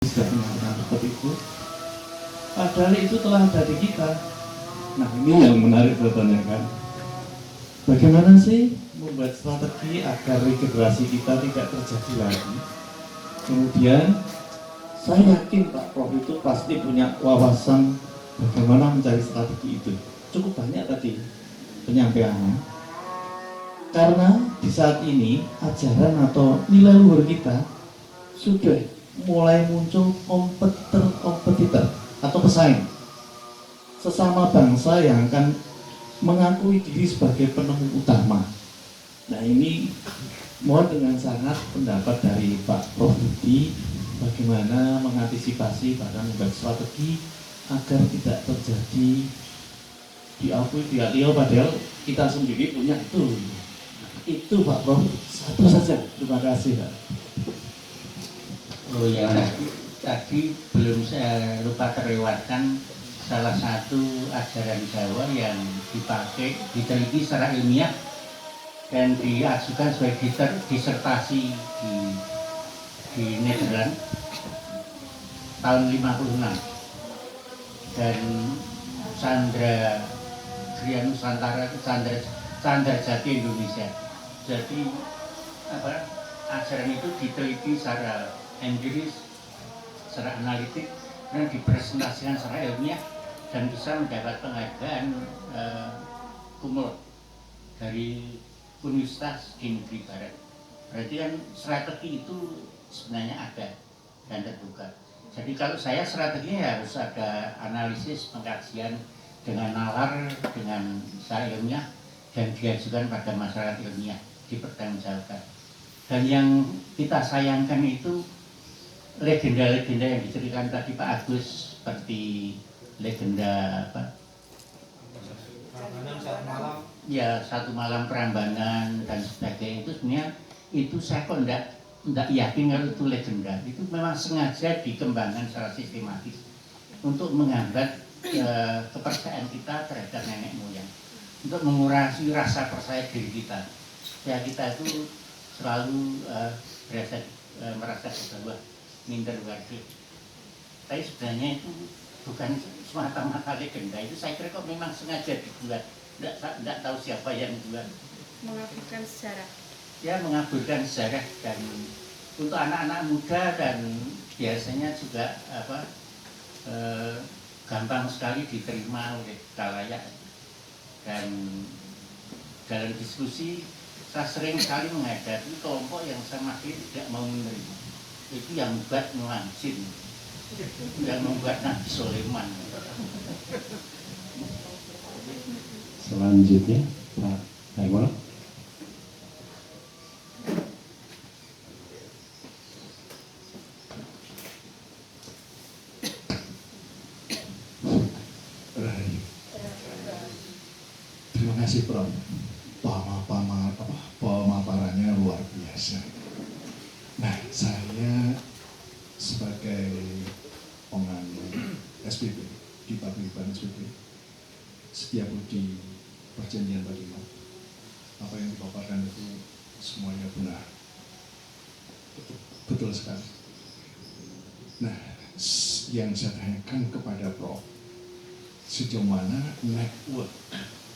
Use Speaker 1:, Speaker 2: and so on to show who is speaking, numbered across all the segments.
Speaker 1: Sudah pernah seperti itu, padahal itu telah ada di kita. Nah, ini yang menarik ditanyakan. Bagaimana sih membuat strategi agar regenerasi kita tidak terjadi lagi? Kemudian saya yakin Pak Prof itu pasti punya wawasan bagaimana mencari strategi itu. Cukup banyak tadi penyampaiannya. Karena di saat ini ajaran atau nilai luhur kita sudah mulai muncul kompetitor atau pesaing sesama bangsa yang akan mengakui diri sebagai penemu utama. Nah, ini mohon dengan sangat pendapat dari Pak Prof Budi bagaimana mengantisipasi bahkan membuat strategi agar tidak terjadi diakui pihak Leo padahal kita sendiri punya itu Pak Prof. Satu saja, terima kasih Pak.
Speaker 2: Oh ya, tadi belum saya lupa terlewatkan salah satu ajaran Jawa yang dipakai, diteliti secara ilmiah dan diajukan sebagai disertasi di Nederland tahun 56 dan Chandra Gria Nusantara Chandra Jati Indonesia. Jadi ajaran itu diteliti secara empiris, secara analitik dan dipresentasikan secara ilmiah dan bisa mendapat penghargaan kumlot dari Universitas di Negeri Barat. Berarti kan strategi itu sebenarnya ada dan terbuka. Jadi kalau saya strateginya harus ada analisis, pengkajian dengan nalar, dengan secara ilmiah dan diajukan pada masyarakat ilmiah, dipertanggungjawabkan. Dan yang kita sayangkan itu legenda-legenda yang diceritakan tadi Pak Agus, seperti legenda apa? Satu malam Prambanan dan sebagainya, itu sebenarnya itu saya kok enggak yakin kalau itu legenda. Itu memang sengaja dikembangkan secara sistematis untuk menghambat kepercayaan kita terhadap nenek moyang, untuk mengurangi rasa percaya diri kita. Ya, kita itu selalu merasa di bawah, minder waduh. Tapi sebenarnya itu bukan semata-mata legenda, itu saya kira kok memang sengaja dibuat. Tidak tahu siapa yang buat.
Speaker 3: Mengaburkan sejarah.
Speaker 2: Ya, mengaburkan sejarah dan untuk anak-anak muda dan biasanya juga gampang sekali diterima oleh khalayak. Dan dalam diskusi saya sering sekali menghadapi kelompok yang sama sekali tidak mau menerima. Itu yang membuat Mu'adzin, yang membuat Nabi Sulaiman.
Speaker 4: Selanjutnya Pak Haimul.
Speaker 5: Terima kasih Prof. Pemaparannya luar biasa. Nah, saya sebagai penganut SPP di Paguyuban SPP setiap di perjanjian beriman, apa yang dipaparkan itu semuanya benar, betul sekali. Nah, yang saya tanyakan kepada Prof, sejauh mana network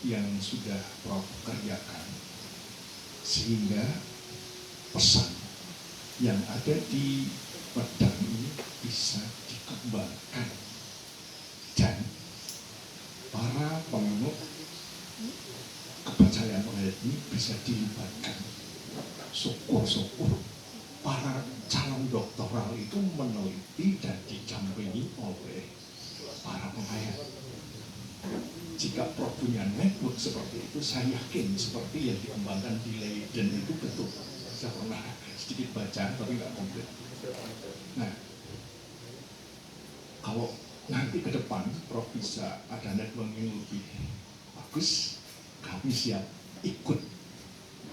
Speaker 5: yang sudah Prof kerjakan sehingga pesan yang ada di pedang ini bisa dikembangkan dan para penganut kepercayaan ayat ini bisa dilibatkan. Syukur-syukur para calon doktoral itu meneliti dan didampingi oleh para pengayat. Jika Prof punya network seperti itu, saya yakin seperti yang dikembangkan di Leiden itu betul. Saya pernah sedikit baca, tapi nggak komplit. Nah, kalau nanti ke depan Prof bisa ada network yang lebih bagus, kami siap ikut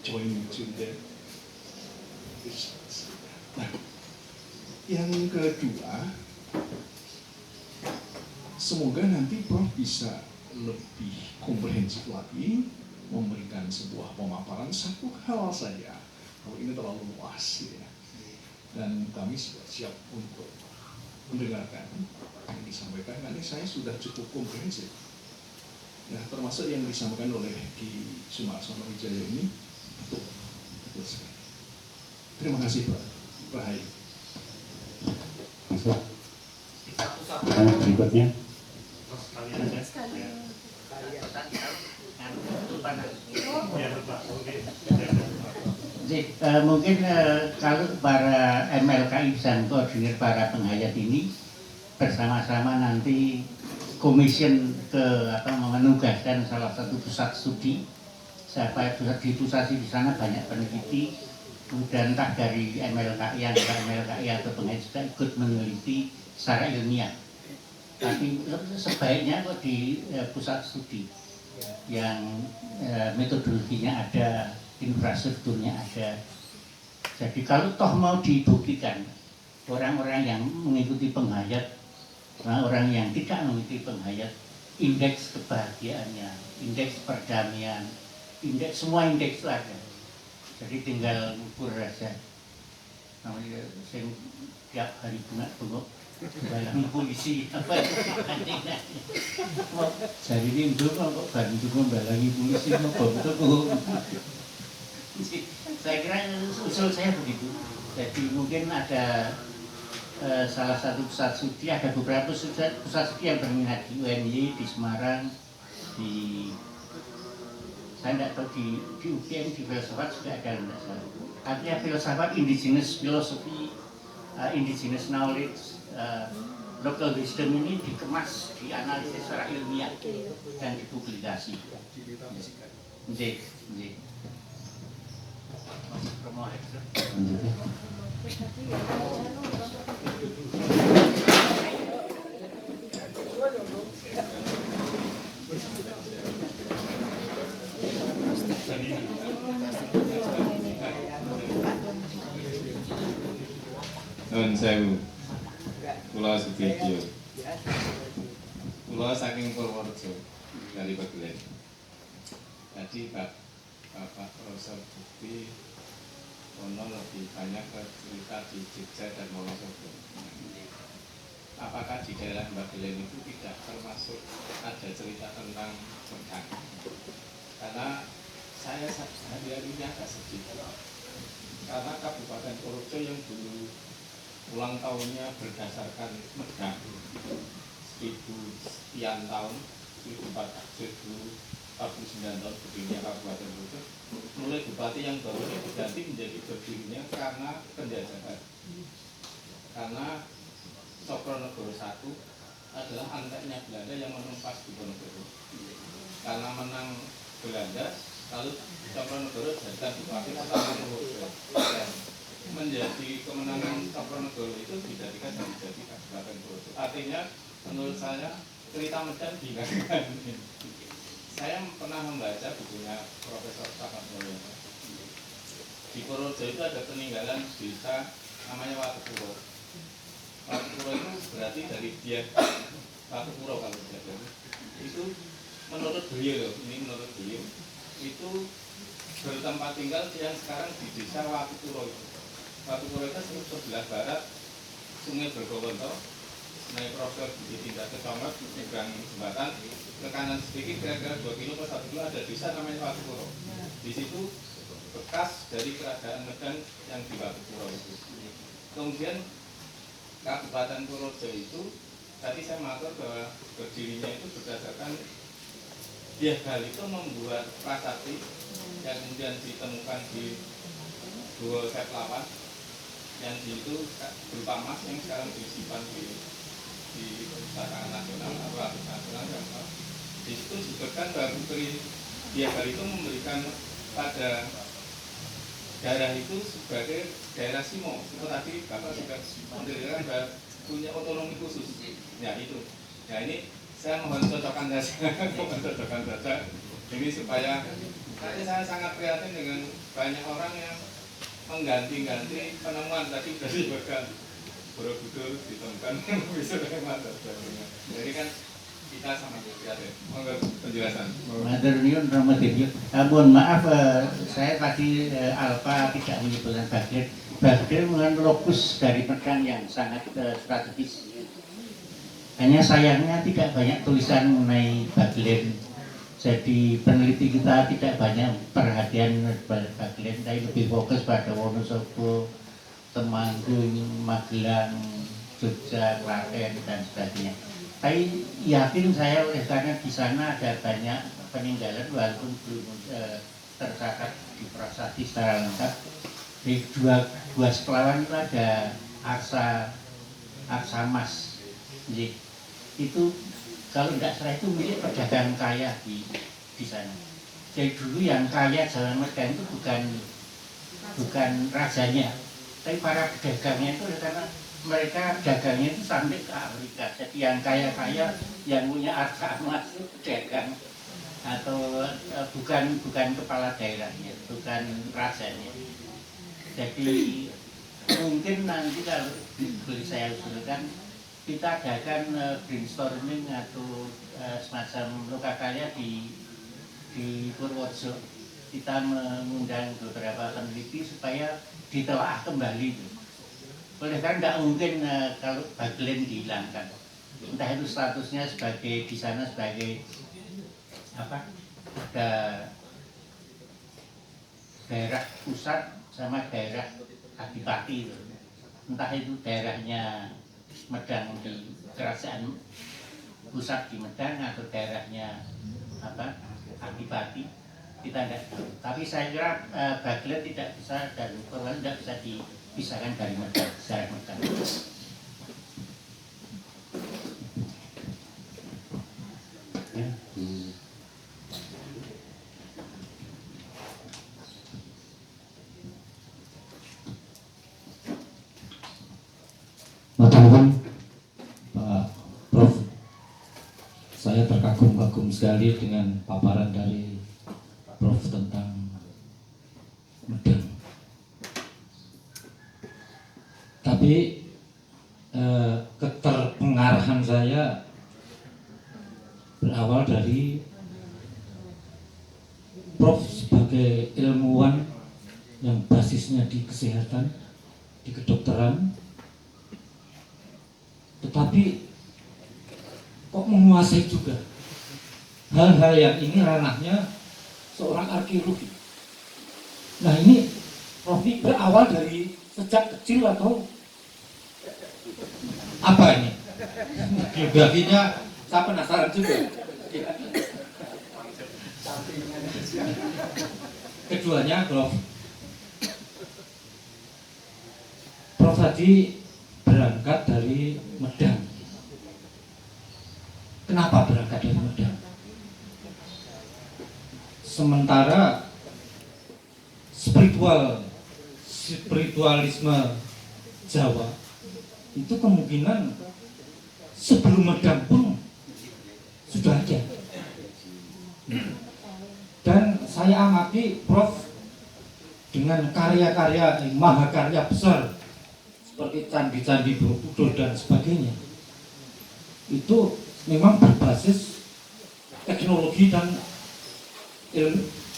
Speaker 5: join to the research. Nah, yang kedua, semoga nanti Prof bisa lebih komprehensif lagi memberikan sebuah pemaparan satu hal saja. Kalau ini terlalu luas ya. Dan kami siap untuk mendengarkan yang disampaikan, karena saya sudah cukup komprehensif. Nah, termasuk yang disampaikan oleh Ki Sumarsono Wijaya ini betul sekali. Terima kasih Pak Rahayu.
Speaker 4: Masuk. Pertanyaan berikutnya.
Speaker 2: Mungkin kalau para MLKI bisa koordinir para penghayat ini bersama-sama nanti komision ke atau menugaskan salah satu pusat studi, siapa di pusat di sana banyak peneliti, kemudian entah dari MLKI atau penghayat juga ikut meneliti secara ilmiah. Tapi sebaiknya kok di pusat studi yang metodologinya ada, infrastrukturnya ada. Jadi kalau toh mau dibuktikan orang-orang yang mengikuti penghayat, orang yang tidak mengikuti penghayat, indeks kebahagiaannya, indeks perdamaian, semua indeks itu ada. Jadi tinggal ukur aja. Namanya saya tiap hari bengok balang polisi apa jadi ini kok bantu membalangi polisi betul. Saya kira usul saya begitu. Jadi mungkin ada salah satu pusat studi, ada beberapa pusat studi yang berminat di UNY, di Semarang, saya tidak tahu di UGM, di filsafat juga ada, tidak salah. Artinya filsafat, indigenous philosophy, indigenous knowledge, local wisdom ini dikemas, dianalisis secara ilmiah dan dipublikasi. Masih promo
Speaker 1: Nuwun sewu. Kula Sudibyo. Kula saking Purworejo dari Pagelen. Jadi Bapak Profesor Bukti ono lebih banyak ke cerita di Jogja dan Wonosobo. Apakah di daerah Pagelen itu tidak termasuk ada cerita tentang Megang? Karena saya hari-hari ini agak sedih. Karena Kabupaten Purworejo yang dulu ulang tahunnya berdasarkan Megang 1000 sekian tahun, 1049 tahun berdirinya Kabupaten Purworejo, mulai bupati yang baru ini diganti menjadi berdirinya karena penjajahan. Karena Cokronegoro I adalah anteknya Belanda yang menumpas Diponegoro. Karena menang Belanda, lalu Cokronegoro jadikan bupati pertama Purworejo. Menjadi kemenangan Cokronegoro itu dijadikan menjadi Kabupaten Purworejo. Artinya menurut saya cerita Medan dihilangkan. Saya pernah membaca bukunya Profesor Sakat Mulyono. Di Purworejo itu ada peninggalan desa namanya Watupuro. Watupuro itu berarti dari dia Watupuro kalau tidak salah. Itu menurut beliau, itu bertempat tinggal yang sekarang di desa Watupuro itu. Watupuro itu sebelah barat Sungai Bergowonto, naik Profesor ditindak ke Congot, nyebrang jembatan, ke kanan sedikit kira-kira 2 kilo per 1 kilo ada desa namanya Watupuro. Di situ bekas dari kerajaan Medan yang di Watupuro itu. Kemudian Kabupaten Purworejo itu tadi saya matur bahwa berdirinya itu berdasarkan dia kali itu membuat prasasti yang kemudian ditemukan di Gua Seplawan yang di itu berupa emas yang sekarang disimpan di Tatanan Nasional atau Arus Nasional. Di situ disebutkan bahwa Putri Diagali itu memberikan pada daerah itu sebagai daerah Simo. Itu tadi Bapak juga mendirikan bahwa punya otonomi khusus. Ya itu. Ya ini saya mohon cocokkan saja. Ini supaya saya sangat prihatin dengan banyak orang yang mengganti-ganti penemuan tadi sudah disebutkan Borobudur ditemukan bisa hemat dan sebagainya. Jadi kan kita sama prihatin. Mohon penjelasan.
Speaker 2: Mohon maaf saya tadi Alfa tidak menyebutkan bagian. Baglen merupakan lokus dari Medang yang sangat strategis. Hanya sayangnya tidak banyak tulisan mengenai Baglen. Jadi peneliti kita tidak banyak perhatian pada Baglen, tapi lebih fokus pada Wonosobo, Temanggung, Magelang, Jogja, Klaten dan sebagainya. Tapi yakin saya oleh karena di sana ada banyak peninggalan walaupun belum tercatat di prasasti secara lengkap. Di dua sekelawan itu ada arsa emas. Jadi, itu kalau tidak salah itu milik pedagang kaya di sana. Jadi dulu yang kaya zaman Medang itu bukan rajanya, tapi para pedagangnya itu karena mereka dagangnya itu sampai ke Afrika. Jadi yang kaya-kaya yang punya arsa emas itu pedagang atau bukan kepala daerahnya, bukan rajanya. Jadi mungkin nanti kalau boleh saya usulkan kita adakan brainstorming atau semacam lokakarya di Purworejo. Kita mengundang beberapa peneliti supaya ditelaah kembali. Oleh karena tidak mungkin kalau Baglen dihilangkan, entah itu statusnya sebagai di sana sebagai apa, ada daerah pusat sama daerah adipati, entah itu daerahnya Medang di kerajaan pusat di Medang atau daerahnya apa adipati, kita tidak tahu. Tapi saya kira Baglen tidak bisa dan Purworejo tidak bisa dipisahkan dari Medang secara Medang.
Speaker 4: Ya.
Speaker 1: Matur Pak Prof, saya terkagum-kagum sekali dengan paparan dari Prof tentang Medang. Tapi keterpengarahan saya berawal dari Prof sebagai ilmuwan yang basisnya di kesehatan, di kedokteran, tetapi kok menguasai juga hal-hal yang ini ranahnya seorang arkeologi. Nah ini Prof ini berawal dari sejak kecil atau apa ini? Biografinya saya penasaran juga. Keduanya Prof tadi berangkat dari Medang. Kenapa berangkat dari Medang? Sementara spiritualisme Jawa itu kemungkinan sebelum Medang pun sudah ada. Dan saya amati Prof dengan karya-karya mahakarya besar seperti candi-candi Borobudur dan sebagainya, itu memang berbasis teknologi dan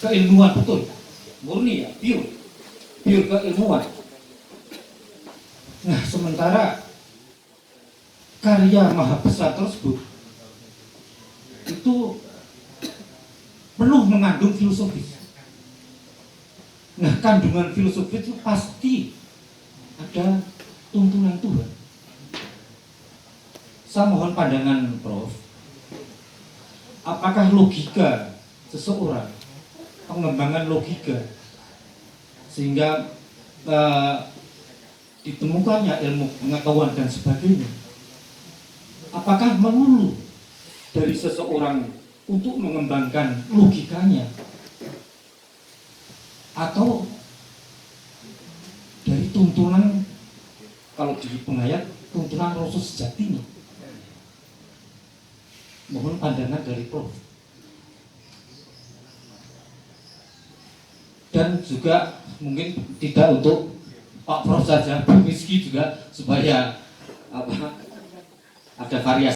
Speaker 1: keilmuan betul, murni ya, pure keilmuan. Nah sementara karya maha besar tersebut itu penuh mengandung filosofis. Nah kandungan filosofis itu pasti ada tuntunan Tuhan. Saya mohon pandangan Prof, apakah logika seseorang, pengembangan logika sehingga ditemukannya ilmu pengetahuan dan sebagainya, apakah melulu dari seseorang untuk mengembangkan logikanya atau dari tuntunan, kalau di penghayat tuntunan rasa sejatinya? Mohon pandangan dari Prof. Dan juga mungkin tidak untuk Pak Prof saja, Bu Rizky juga, supaya ada variasi.